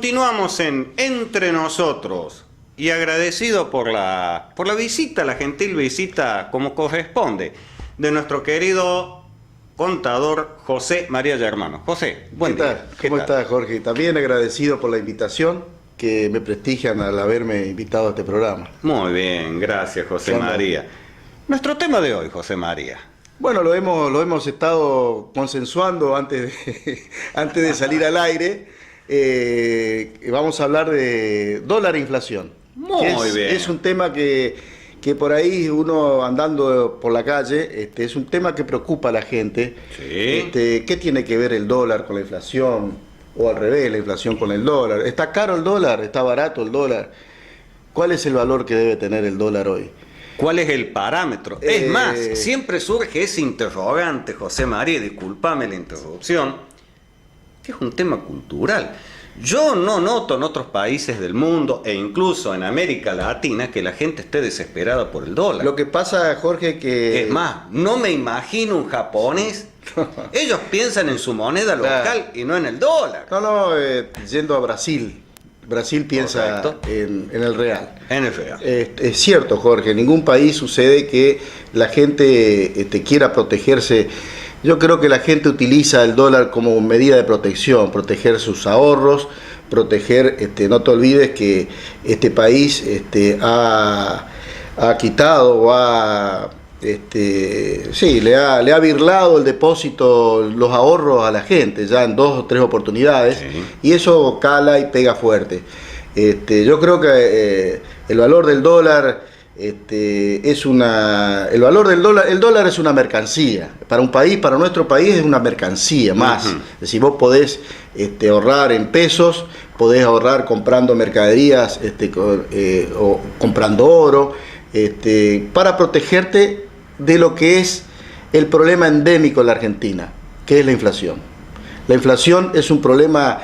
continuamos en Entre Nosotros y agradecido por la visita, la gentil visita como corresponde de nuestro querido contador José María Germano. José, buen día. ¿Cómo estás, Jorge? También agradecido por la invitación que me prestigian al haberme invitado a este programa. Muy bien, gracias, José María. Nuestro tema de hoy, José María. Bueno, lo hemos estado consensuando antes de salir al aire. Vamos a hablar de dólar e inflación. Muy bien. Es un tema que por ahí uno andando por la calle, es un tema que preocupa a la gente. Sí. ¿Qué tiene que ver el dólar con la inflación? O al revés, la inflación con el dólar. ¿Está caro el dólar? ¿Está barato el dólar? ¿Cuál es el valor que debe tener el dólar hoy? ¿Cuál es el parámetro? Es más, siempre surge ese interrogante, José María, discúlpame la interrupción, que es un tema cultural. Yo no noto en otros países del mundo e incluso en América Latina que la gente esté desesperada por el dólar. Lo que pasa, Jorge, que... Es más, no me imagino un japonés. Ellos piensan en su moneda local y no en el dólar. Yendo a Brasil. Brasil piensa en el real. En el real. Es cierto, Jorge, en ningún país sucede que la gente quiera protegerse. Yo creo que la gente utiliza el dólar como medida de protección, proteger sus ahorros, proteger, no te olvides que este país ha quitado o le ha birlado el depósito, los ahorros a la gente ya en 2 o 3 oportunidades, sí. Y eso cala y pega fuerte. Yo creo que el valor del dólar el dólar es una mercancía. Para un país, para nuestro país es una mercancía más. Es decir, vos podés ahorrar en pesos, podés ahorrar comprando mercaderías o comprando oro, para protegerte de lo que es el problema endémico en la Argentina, que es la inflación. La inflación es un problema,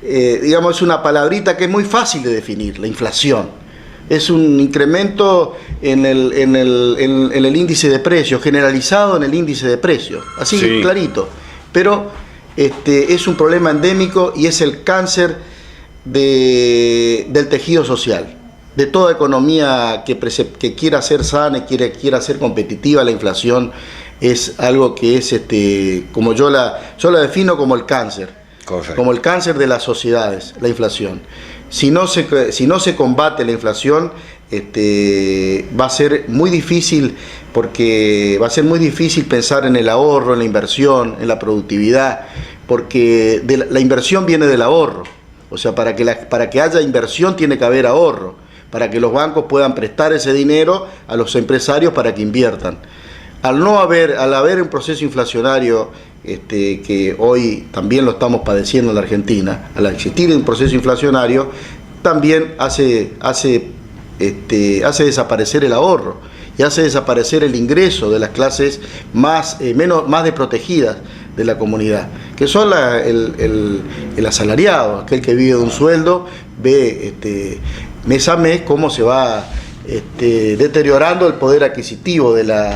es una palabrita que es muy fácil de definir, la inflación. Es un incremento en el índice de precios, generalizado en el índice de precios, así sí. Clarito. Pero es un problema endémico y es el cáncer del tejido social. De toda economía que quiera ser sana y quiera ser competitiva, la inflación es algo que es, como yo la defino como el cáncer. Correcto. Como el cáncer de las sociedades, la inflación. Si no se combate la inflación, va a ser muy difícil, porque va a ser muy difícil pensar en el ahorro, en la inversión, en la productividad, porque la inversión viene del ahorro. O sea, para que haya inversión tiene que haber ahorro, para que los bancos puedan prestar ese dinero a los empresarios para que inviertan. Al haber un proceso inflacionario que hoy también lo estamos padeciendo en la Argentina, al existir un proceso inflacionario, también hace desaparecer el ahorro y hace desaparecer el ingreso de las clases más desprotegidas de la comunidad, que son el asalariado, aquel que vive de un sueldo, ve mes a mes cómo se va deteriorando el poder adquisitivo del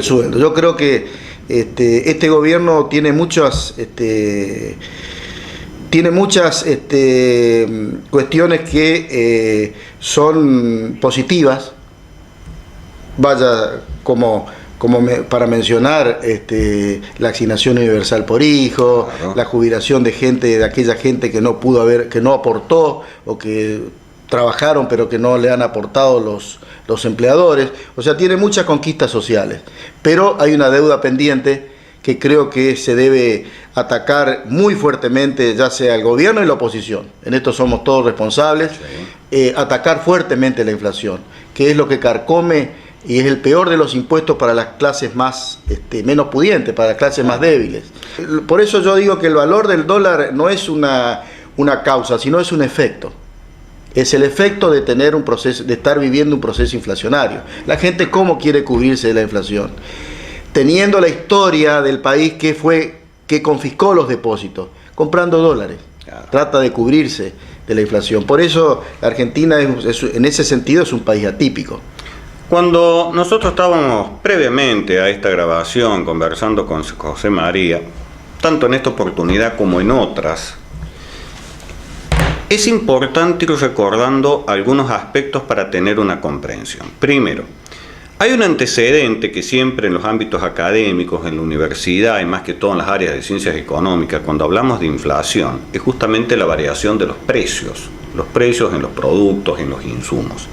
sueldo. Yo creo que este gobierno tiene muchas cuestiones que son positivas. Vaya para mencionar la asignación universal por hijo, claro. La jubilación de aquella gente que no aportó o que trabajaron pero que no le han aportado los empleadores. O sea, tiene muchas conquistas sociales, pero hay una deuda pendiente que creo que se debe atacar muy fuertemente, ya sea el gobierno y la oposición. En esto somos todos responsables. Sí. Atacar fuertemente la inflación, que es lo que carcome y es el peor de los impuestos para las clases menos pudientes, para las clases más débiles. Por eso yo digo que el valor del dólar no es una causa, sino es un efecto. Es el efecto de tener un proceso, de estar viviendo un proceso inflacionario. La gente, ¿cómo quiere cubrirse de la inflación? Teniendo la historia del país que confiscó los depósitos, comprando dólares. Claro. Trata de cubrirse de la inflación. Por eso la Argentina en ese sentido es un país atípico. Cuando nosotros estábamos previamente a esta grabación conversando con José María, tanto en esta oportunidad como en otras, es importante ir recordando algunos aspectos para tener una comprensión. Primero, hay un antecedente que siempre en los ámbitos académicos, en la universidad y más que todo en las áreas de ciencias económicas, cuando hablamos de inflación, es justamente la variación de los precios en los productos, en los insumos.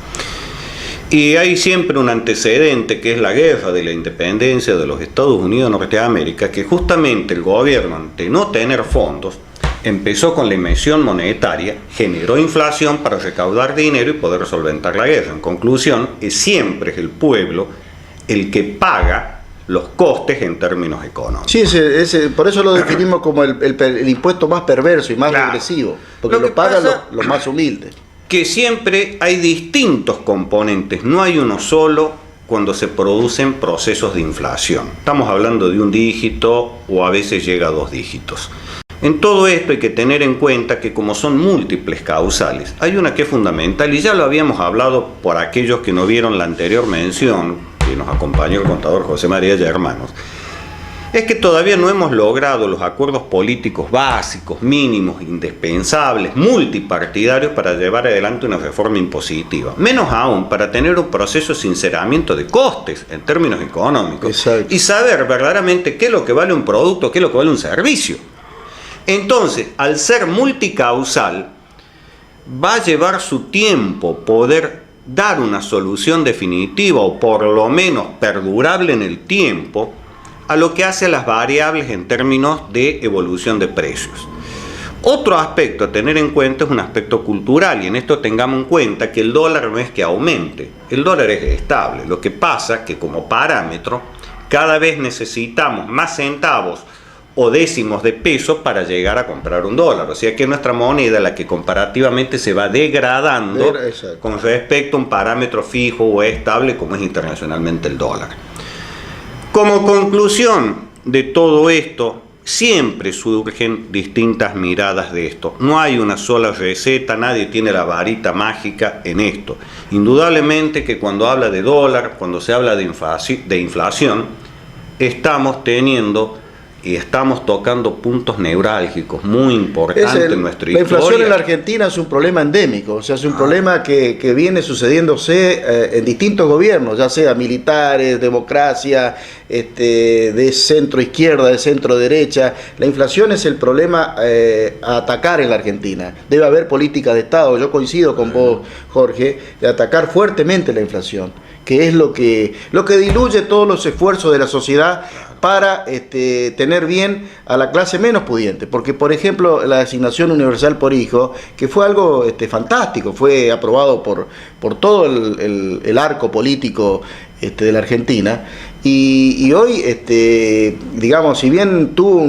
Y hay siempre un antecedente que es la guerra de la independencia de los Estados Unidos de Norteamérica, que justamente el gobierno, ante no tener fondos, empezó con la emisión monetaria, generó inflación para recaudar dinero y poder solventar la guerra. En conclusión, siempre es el pueblo el que paga los costes en términos económicos. Sí, por eso lo definimos como el impuesto más perverso y más regresivo, porque lo pagan los más humildes. Que siempre hay distintos componentes, no hay uno solo cuando se producen procesos de inflación. Estamos hablando de un dígito o a veces llega a 2 dígitos. En todo esto hay que tener en cuenta que como son múltiples causales, hay una que es fundamental y ya lo habíamos hablado por aquellos que no vieron la anterior mención, que nos acompañó el contador José María y hermanos, es que todavía no hemos logrado los acuerdos políticos básicos, mínimos, indispensables, multipartidarios para llevar adelante una reforma impositiva. Menos aún para tener un proceso de sinceramiento de costes en términos económicos. Exacto. Y saber verdaderamente qué es lo que vale un producto, qué es lo que vale un servicio. Entonces, al ser multicausal, va a llevar su tiempo poder dar una solución definitiva o por lo menos perdurable en el tiempo a lo que hace a las variables en términos de evolución de precios. Otro aspecto a tener en cuenta es un aspecto cultural, y en esto tengamos en cuenta que el dólar no es que aumente, el dólar es estable. Lo que pasa es que como parámetro cada vez necesitamos más centavos o décimos de peso para llegar a comprar un dólar. O sea que nuestra moneda, la que comparativamente se va degradando con respecto a un parámetro fijo o estable como es internacionalmente el dólar. Como conclusión de todo esto, siempre surgen distintas miradas de esto. No hay una sola receta, nadie tiene la varita mágica en esto. Indudablemente que cuando habla de dólar, cuando se habla de inflación, estamos teniendo y estamos tocando puntos neurálgicos muy importantes en nuestra historia. La inflación en la Argentina es un problema endémico, o sea, es un problema que viene sucediéndose en distintos gobiernos, ya sea militares, democracia, de centro izquierda, de centro derecha. La inflación es el problema a atacar en la Argentina. Debe haber política de Estado, yo coincido con vos, Jorge, de atacar fuertemente la inflación, que es lo que diluye todos los esfuerzos de la sociedad para tener bien a la clase menos pudiente. Porque, por ejemplo, la asignación universal por hijo, que fue algo fantástico, fue aprobado por todo el arco político de la Argentina, y hoy, digamos, si bien tuvo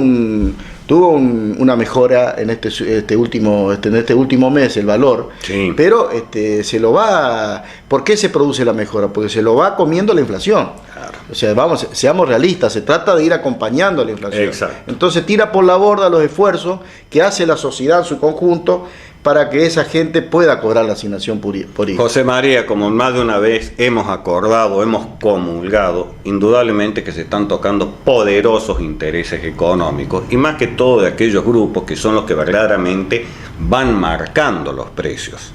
una mejora en este último mes el valor, sí, pero se lo va. ¿Por qué se produce la mejora? Porque se lo va comiendo la inflación. Claro. O sea, seamos realistas, se trata de ir acompañando a la inflación. Exacto. Entonces tira por la borda los esfuerzos que hace la sociedad en su conjunto para que esa gente pueda cobrar la asignación por hijo. José María, como más de una vez hemos acordado, hemos comulgado, indudablemente que se están tocando poderosos intereses económicos y más que todo de aquellos grupos que son los que verdaderamente van marcando los precios.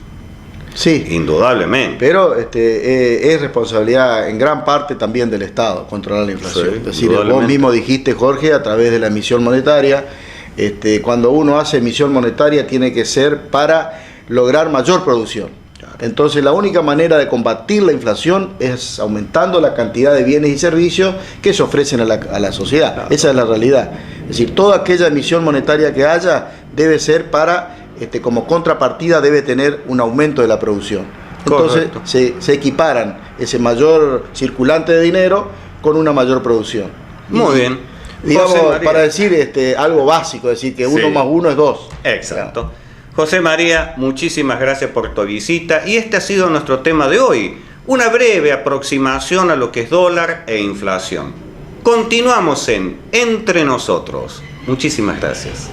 Sí, indudablemente. Pero es responsabilidad en gran parte también del Estado controlar la inflación. Sí, es decir, vos mismo dijiste, Jorge, a través de la emisión monetaria, cuando uno hace emisión monetaria tiene que ser para lograr mayor producción. Claro. Entonces la única manera de combatir la inflación es aumentando la cantidad de bienes y servicios que se ofrecen a la sociedad. Claro. Esa es la realidad. Es decir, toda aquella emisión monetaria que haya debe ser para, como contrapartida debe tener un aumento de la producción. Entonces se equiparan ese mayor circulante de dinero con una mayor producción. Muy bien. Digamos, para decir algo básico, decir que 1 más 1 es 2. Exacto. Claro. José María, muchísimas gracias por tu visita y este ha sido nuestro tema de hoy, una breve aproximación a lo que es dólar e inflación. Continuamos en Entre Nosotros. Muchísimas gracias.